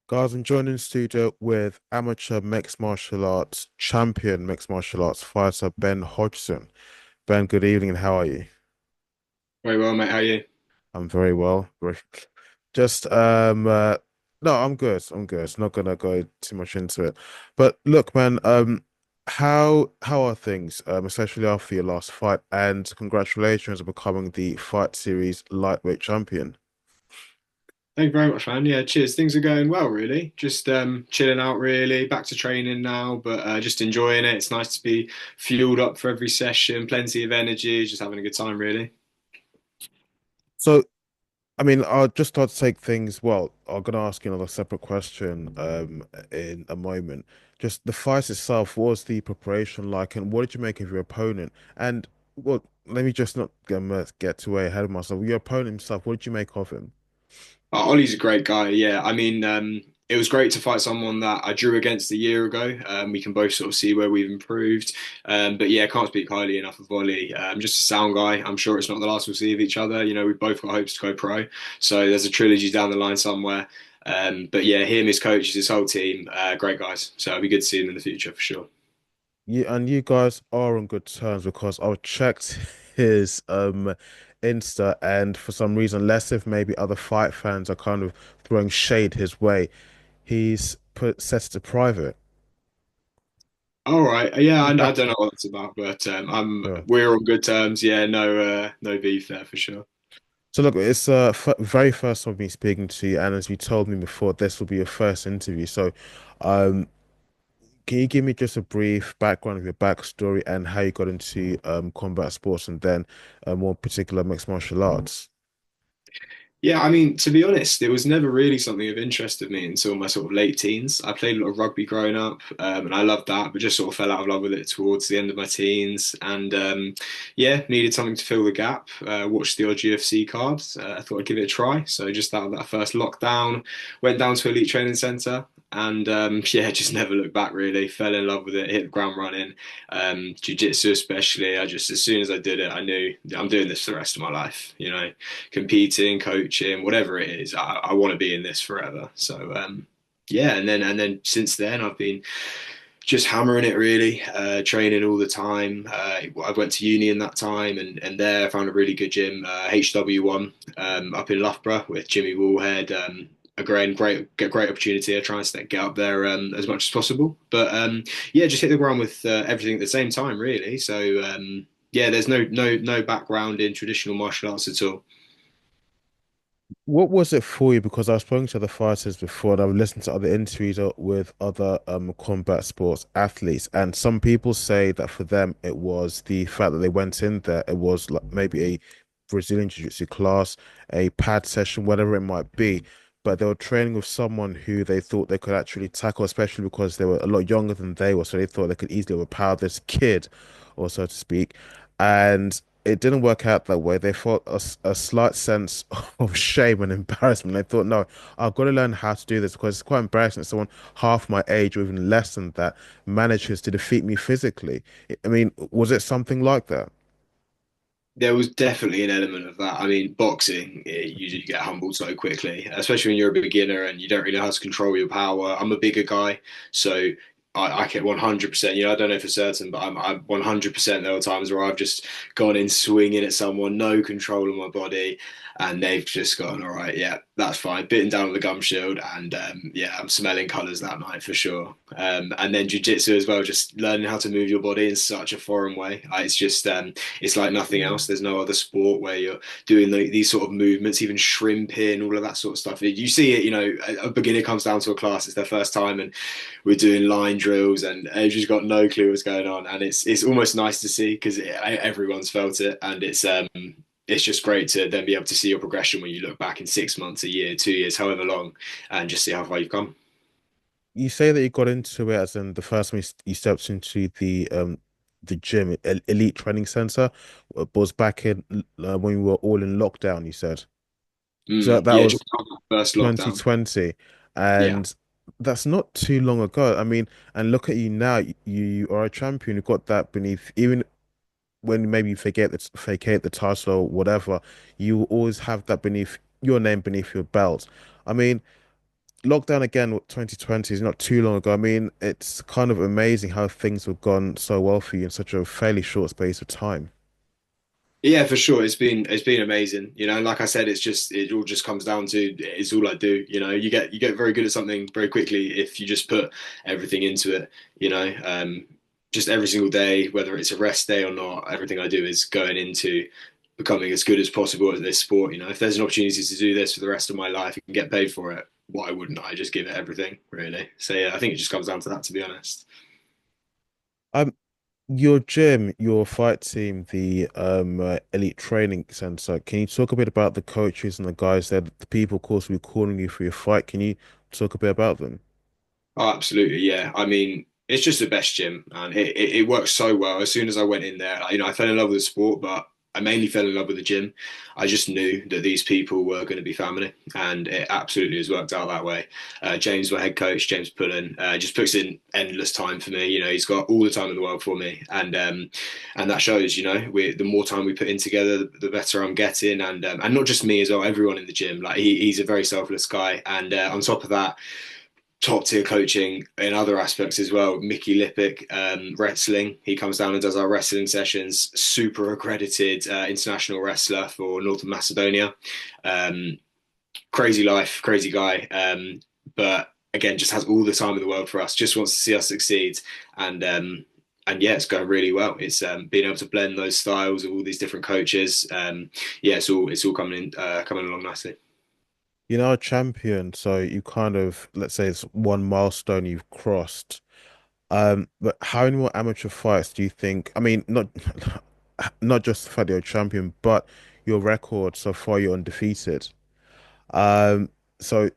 Guys, I'm joined in the studio with amateur mixed martial arts champion mixed martial arts fighter Ben Hodgson. Ben, good evening, and how are you? Very well, mate. How are you? I'm very well. Just no, I'm good. I'm good. Not gonna go too much into it. But look, man, how are things? Especially after your last fight, and congratulations on becoming the Fight Series lightweight champion. Thank you very much, man. Yeah, cheers. Things are going well, really. Just chilling out, really. Back to training now, but just enjoying it. It's nice to be fueled up for every session, plenty of energy, just having a good time, really. So I mean, I'll just start to take things. Well, I'm gonna ask you another separate question in a moment. Just the fight itself, what was the preparation like, and what did you make of your opponent? And well, let me just not get too way ahead of myself. Your opponent himself, what did you make of him? Ollie's a great guy. Yeah, I mean, it was great to fight someone that I drew against a year ago. We can both sort of see where we've improved. But yeah, can't speak highly enough of Ollie. Just a sound guy. I'm sure it's not the last we'll see of each other. We've both got hopes to go pro. So there's a trilogy down the line somewhere. But yeah, him, his coaches, his whole team, great guys. So it'll be good to see him in the future for sure. You guys are on good terms because I checked his Insta, and for some reason, less if maybe other fight fans are kind of throwing shade his way. He's put set it to private. All right. Yeah, I don't know what that's about, but Yeah. we're on good terms. Yeah, no beef there for sure. So look, it's f very first time me speaking to you, and as you told me before, this will be your first interview. So, um, can you give me just a brief background of your backstory and how you got into combat sports and then more particular mixed martial arts? Yeah, I mean, to be honest, it was never really something of interest to me until my sort of late teens. I played a lot of rugby growing up, and I loved that, but just sort of fell out of love with it towards the end of my teens. And yeah, needed something to fill the gap. Watched the odd UFC cards. I thought I'd give it a try. So just out of that first lockdown, went down to Elite Training Centre. And yeah, just never looked back really. Fell in love with it, hit the ground running. Jiu-jitsu especially. I just, as soon as I did it, I knew I'm doing this for the rest of my life. Competing, coaching, whatever it is. I want to be in this forever. So yeah, and then since then I've been just hammering it really, training all the time. I went to uni in that time, and there I found a really good gym, HW1, up in Loughborough with Jimmy Woolhead. Again, great opportunity. I try and get up there as much as possible, but yeah, just hit the ground with everything at the same time, really. So yeah, there's no background in traditional martial arts at all. What was it for you? Because I've spoken to other fighters before, and I've listened to other interviews with other combat sports athletes, and some people say that for them it was the fact that they went in there. It was like maybe a Brazilian Jiu-Jitsu class, a pad session, whatever it might be. But they were training with someone who they thought they could actually tackle, especially because they were a lot younger than they were, so they thought they could easily overpower this kid, or so to speak. And it didn't work out that way. They felt a slight sense of shame and embarrassment. They thought, no, I've got to learn how to do this because it's quite embarrassing that someone half my age or even less than that manages to defeat me physically. I mean, was it something like that? There was definitely an element of that. I mean, boxing, you get humbled so quickly, especially when you're a beginner and you don't really know how to control your power. I'm a bigger guy, so I get 100%. I don't know for certain, but I'm 100%. There were times where I've just gone in swinging at someone, no control of my body, and they've just gone, all right, yeah, that's fine. Bitten down on the gum shield, and yeah, I'm smelling colours that night for sure. And then jiu-jitsu as well, just learning how to move your body in such a foreign way. It's just it's like nothing else. There's no other sport where you're doing these sort of movements, even shrimping, all of that sort of stuff. You see it, a beginner comes down to a class, it's their first time, and we're doing line drills, and they've just got no clue what's going on. And it's almost nice to see because everyone's felt it, and it's just great to then be able to see your progression when you look back in 6 months, a year, 2 years, however long, and just see how far you've come. You say that you got into it as in the first time you stepped into the gym, Elite Training Center, was back in when we were all in lockdown, you said. So that Yeah, was just after the first lockdown. 2020, Yeah. and that's not too long ago. I mean, and look at you now. You are a champion. You've got that beneath. Even when maybe you forget that vacate the title or whatever, you will always have that beneath your name beneath your belt. I mean, lockdown again, 2020 is not too long ago. I mean, it's kind of amazing how things have gone so well for you in such a fairly short space of time. Yeah, for sure. It's been amazing. And like I said, it all just comes down to it's all I do. You get very good at something very quickly if you just put everything into it. Just every single day, whether it's a rest day or not, everything I do is going into becoming as good as possible at this sport. If there's an opportunity to do this for the rest of my life and get paid for it, why wouldn't I just give it everything, really? So yeah, I think it just comes down to that, to be honest. Um, your gym, your fight team, the Elite Training Center. Can you talk a bit about the coaches and the guys there, the people, of course, will be calling you for your fight? Can you talk a bit about them? Oh, absolutely, yeah. I mean, it's just the best gym, and it works so well. As soon as I went in there, I fell in love with the sport, but I mainly fell in love with the gym. I just knew that these people were going to be family, and it absolutely has worked out that way. James, my head coach, James Pullen, just puts in endless time for me. He's got all the time in the world for me, and that shows. The more time we put in together, the better I'm getting, and not just me as well. Everyone in the gym, like he's a very selfless guy, and on top of that top tier coaching in other aspects as well. Mickey Lippick, wrestling. He comes down and does our wrestling sessions. Super accredited international wrestler for Northern Macedonia. Um, Crazy life, crazy guy. But again, just has all the time in the world for us. Just wants to see us succeed. And yeah, it's going really well. It's being able to blend those styles of all these different coaches. Yeah, it's all coming along nicely. You know, a champion, so you kind of, let's say it's one milestone you've crossed. But how many more amateur fights do you think? I mean, not just the fact that you're a champion, but your record so far, you're undefeated. Um, so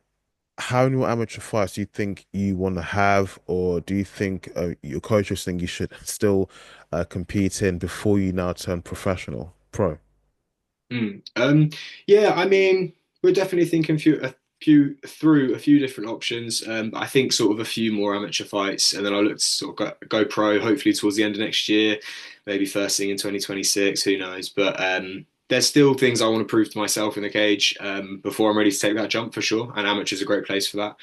how many more amateur fights do you think you want to have, or do you think your coaches think you should still compete in before you now turn professional, pro? Mm. Yeah, I mean, we're definitely thinking through a few different options. I think sort of a few more amateur fights, and then I'll look to sort of go pro, hopefully towards the end of next year, maybe first thing in 2026, who knows? But there's still things I want to prove to myself in the cage before I'm ready to take that jump for sure. And amateur's a great place for that.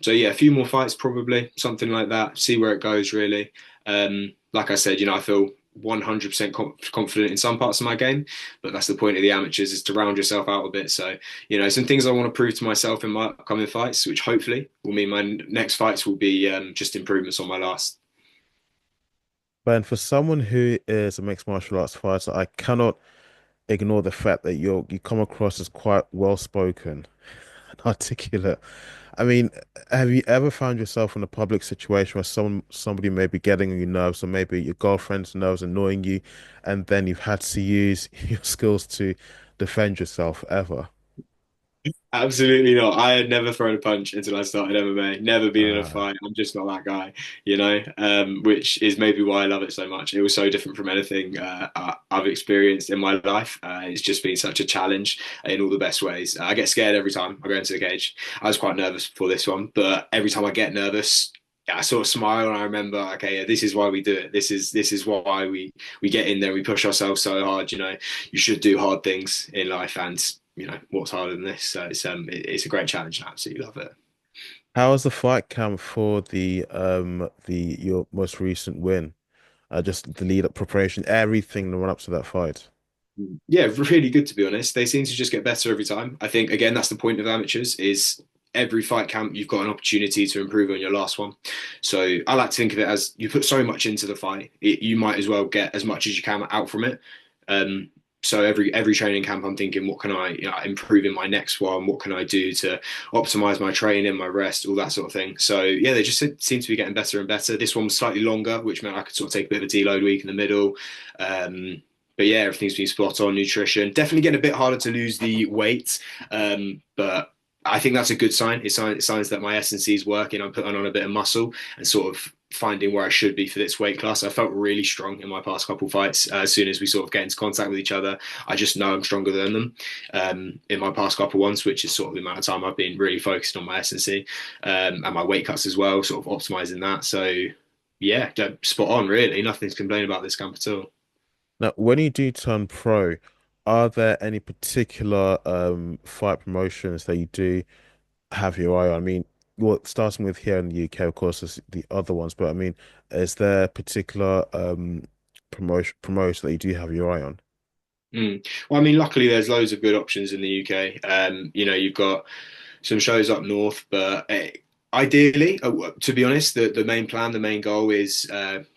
So yeah, a few more fights probably, something like that. See where it goes really. Like I said, I feel 100% confident in some parts of my game, but that's the point of the amateurs is to round yourself out a bit. So, some things I want to prove to myself in my upcoming fights, which hopefully will mean my next fights will be just improvements on my last. But for someone who is a mixed martial arts fighter, I cannot ignore the fact that you come across as quite well spoken and articulate. I mean, have you ever found yourself in a public situation where somebody may be getting on your nerves, or maybe your girlfriend's nerves annoying you, and then you've had to use your skills to defend yourself ever? Absolutely not. I had never thrown a punch until I started MMA. Never been in a Uh, fight. I'm just not that guy, which is maybe why I love it so much. It was so different from anything I've experienced in my life. It's just been such a challenge in all the best ways. I get scared every time I go into the cage. I was quite nervous before this one, but every time I get nervous, yeah, I sort of smile and I remember, okay, yeah, this is why we do it. This is why we get in there. We push ourselves so hard. You should do hard things in life, and what's harder than this? So it's a great challenge and I absolutely love it. how was the fight camp for the your most recent win? Just the lead up preparation, everything the run up to that fight. Yeah, really good to be honest. They seem to just get better every time. I think again that's the point of amateurs is every fight camp you've got an opportunity to improve on your last one. So I like to think of it as you put so much into the fight, you might as well get as much as you can out from it. Um, so every training camp, I'm thinking, what can I improve in my next one? What can I do to optimize my training, my rest, all that sort of thing. So yeah, they just seem to be getting better and better. This one was slightly longer, which meant I could sort of take a bit of a deload week in the middle. But yeah, everything's been spot on. Nutrition definitely getting a bit harder to lose the weight, but I think that's a good sign. It signs that my S&C is working. I'm putting on a bit of muscle and sort of finding where I should be for this weight class. I felt really strong in my past couple fights. As soon as we sort of get into contact with each other, I just know I'm stronger than them in my past couple ones, which is sort of the amount of time I've been really focused on my S&C and my weight cuts as well, sort of optimizing that. So yeah, spot on really. Nothing to complain about this camp at all. Now, when you do turn pro, are there any particular fight promotions that you do? have your eye on? I mean, well, starting with here in the UK, of course, is the other ones, but I mean, is there a particular promotion that you do have your eye on? Mm. Well, I mean, luckily there's loads of good options in the UK. You've got some shows up north, but ideally, to be honest, the main plan, the main goal is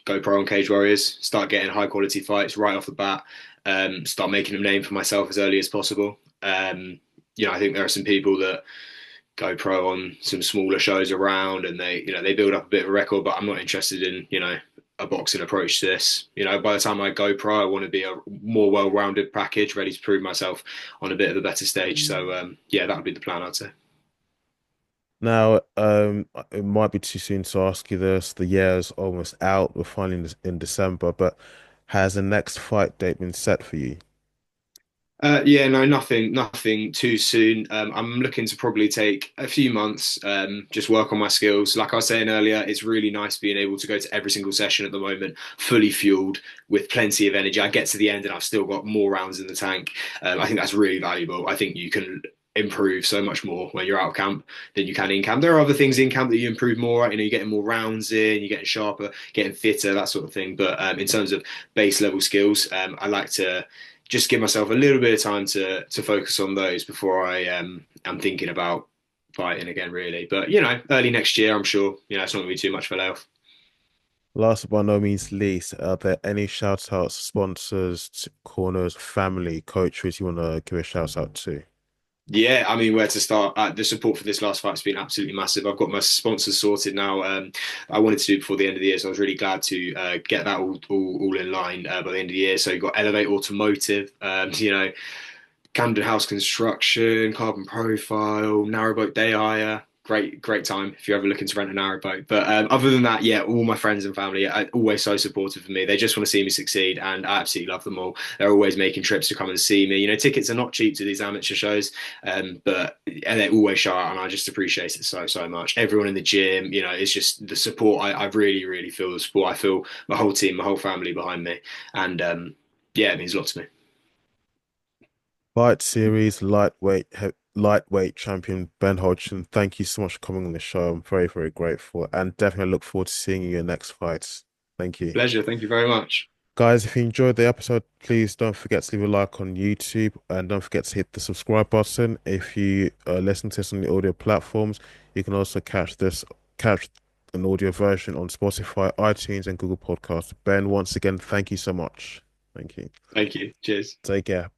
go pro on Cage Warriors, start getting high quality fights right off the bat, start making a name for myself as early as possible. I think there are some people that go pro on some smaller shows around and they build up a bit of a record, but I'm not interested in, a boxing approach to this. By the time I go pro, I want to be a more well-rounded package, ready to prove myself on a bit of a better stage. So yeah, that would be the plan, I'd say. Now, it might be too soon to ask you this. The year is almost out. We're finally in December, but has the next fight date been set for you? Yeah, no, nothing too soon. I'm looking to probably take a few months, just work on my skills. Like I was saying earlier, it's really nice being able to go to every single session at the moment, fully fueled with plenty of energy. I get to the end and I've still got more rounds in the tank. I think that's really valuable. I think you can improve so much more when you're out of camp than you can in camp. There are other things in camp that you improve more at. You're getting more rounds in, you're getting sharper, getting fitter, that sort of thing. But in terms of base level skills, I like to just give myself a little bit of time to focus on those before I am thinking about fighting again, really. But early next year, I'm sure it's not going to be too much of a layoff. Last but by no means least, are there any shout outs, sponsors, corners, family, coaches you want to give a shout out to? Yeah, I mean, where to start? The support for this last fight has been absolutely massive. I've got my sponsors sorted now. I wanted to do it before the end of the year, so I was really glad to get that all in line by the end of the year. So you've got Elevate Automotive, Camden House Construction, Carbon Profile, Narrowboat Day Hire. Great time if you're ever looking to rent a narrowboat. But other than that, yeah, all my friends and family are always so supportive of me. They just want to see me succeed, and I absolutely love them all. They're always making trips to come and see me. Tickets are not cheap to these amateur shows, but and they always show out, and I just appreciate it so much. Everyone in the gym, it's just the support. I really feel the support. I feel my whole team, my whole family behind me, and yeah, it means a lot to me. Fight series lightweight champion Ben Hodgson. Thank you so much for coming on the show. I'm very grateful, and definitely look forward to seeing you in your next fights. Thank you. Pleasure. Thank you very much. Guys, if you enjoyed the episode, please don't forget to leave a like on YouTube and don't forget to hit the subscribe button. If you listen to this on the audio platforms, you can also catch an audio version on Spotify, iTunes, and Google Podcasts. Ben, once again, thank you so much. Thank you. Thank you. Cheers. Take care.